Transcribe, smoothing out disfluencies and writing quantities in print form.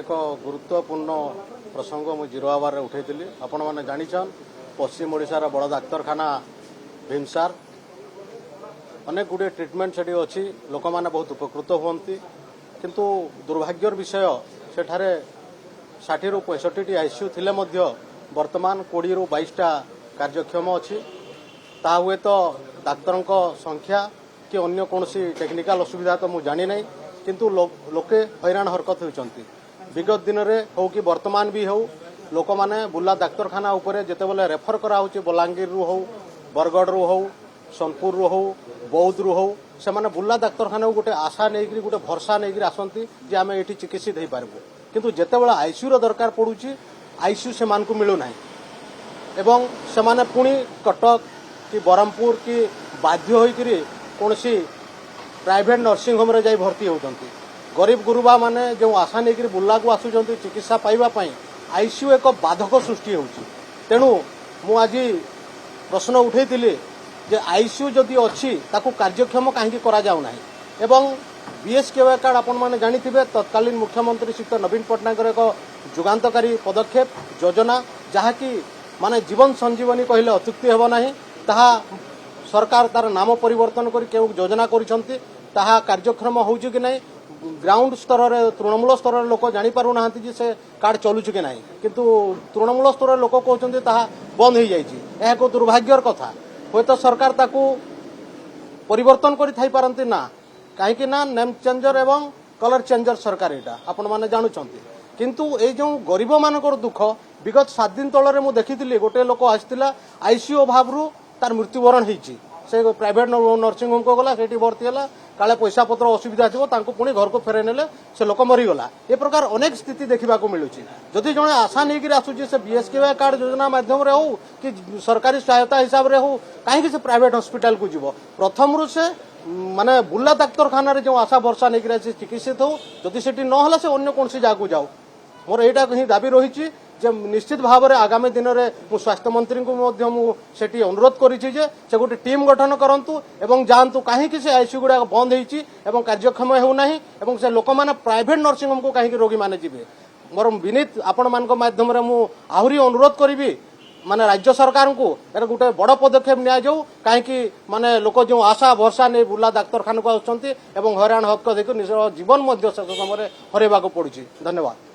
एक गुरुत्वपूर्ण प्रसंग मु जीरो आवर उठेली आपण मैंने जानिछन पश्चिम ओडिशार बड़ डाक्तरखाना भीमसार अनेक गुड़े ट्रिटमेंट से अच्छी लोक मैंने बहुत उपकृत हुंती किंतु दुर्भाग्यर विषय सेठारे 60 ରୁ 65टी आईसीयू थिले मध्य वर्तमान 20 ରୁ 22टा कार्यक्षम अच्छी ता हुए तो डाक्तर संख्या कि अन्य कौन टेक्निकल असुविधा तो मुझे जानी नहीं किंतु लोके हैरान हरकत होती विगत दिन में हो कि वर्तमान भी हो लोक मैंने बुर्ला डाक्तरखाना उपरे जितेबाला रेफर कराऊँच बलांगीर रु हो बरगढ़ रु हो सोनपुर रु हो बौद्ध रु हो से माने बुर्ला डाक्तरखाना गोटे आशा नहीं गोटे भरसा नहीं आसती जे आम ये चिकित्सित हो पार्बू किंतु जितेबाला आईसीयू दरकार पड़ुची आईसीयू से मानकु मिलूना एवं से माने पुणी कटक कि बरहमपुर कि बाध्य होइकरी कौनसी प्राइवेट नर्सिंग होम रे जाई भर्ती होउछंती गरीब गुरुबा माने जो आशा नहीं बुर्ला को आसुचंती चिकित्सा पाइबा पई आईसीयू एक बाधक सृष्टि होउची तेणु मु आज प्रश्न उठेइतिली जे आईसीयू जदि अच्छी ताकू कार्यक्षम कहीं करा जाउ नाही एवं बीएसकेवाई कार्ड आपण माने जानिथिबे तत्कालीन मुख्यमंत्री श्री नवीन पट्टनायक एक जुगान्तकारी पदक्षेप योजना जहाँकि माने जीवन संजीवनी कहले अत्युक्ति हेब नाही ताहा सरकार तार नाम परिवर्तन करी केउ योजना करिसंती ताहा कार्यक्रम होउची कि नाही ग्राउंड स्तर रे तृणमूल स्तर रे लोक जानि पारु नाहंती जे से कार्ड चलुची कि नाही किंतु तृणमूल स्तर रे लोक कहउचंती ताहा बंद हो जाइछि एहा को दुर्भाग्यर कथा होय तो सरकार ताकू परिवर्तन करि थाई पारंती ना काहेकि ना नेम चेंजर एवं कलर चेंजर सरकार एटा आपण माने जानुचंती किंतु ए जो गरीब मानकर दुख विगत 7 दिन तलरे मु देखिथिली गोटे लोक आस्तिला आईसीयू अभावरू तार मृत्युवरण होईची से प्राइवेट नर्सिंग होम को गला सेठी भर्ती होला काले पैसा पत्र असुविधा थी तांको पुणी घर को फेरे नेले से लोक मरीगला ए प्रकार अनेक स्थिति देखा मिलूची जदि जड़े आशा नहीं आसूची से बीएसकेवाई कार्ड योजना माध्यम हो कि सरकारी सहायता हिसाब से हो कहीं से प्राइवेट हॉस्पिटल को जीव प्रथम से माने बुर्ला डाक्तरखाना जो आशा भरसा नहीं चिकित्सित हो जदि सेठी न से अन्य कौन जगह जाओ मोर एटा ही दाबी रही निश्चित भाव में आगामी दिन में मु स्वास्थ्य मंत्री को सेठी अनुरोध करिछि जे से गोटे टीम गठन करंतु एवं जानतु कहीं से आईसीयू गुड़ा बंद होईछि एवं कार्यक्षम होउनाही एवं से लोक माने प्राइवेट नर्सिंग होम को कहीं रोगी माने जिबे मोर विनीत आपण मान माध्यम रे मु आहुरी अनुरोध करिवि माने राज्य सरकार को एटा गोटे बड़ पदक्षेप निया जाऊ कहीं माने लोक जो आशा भरसा नहीं बुर्ला डाक्तरखाना को आसुचंती एवं हैरान हक देखि निज जीवन मध्य शेष समय हरेबा को पड़ुछि। धन्यवाद।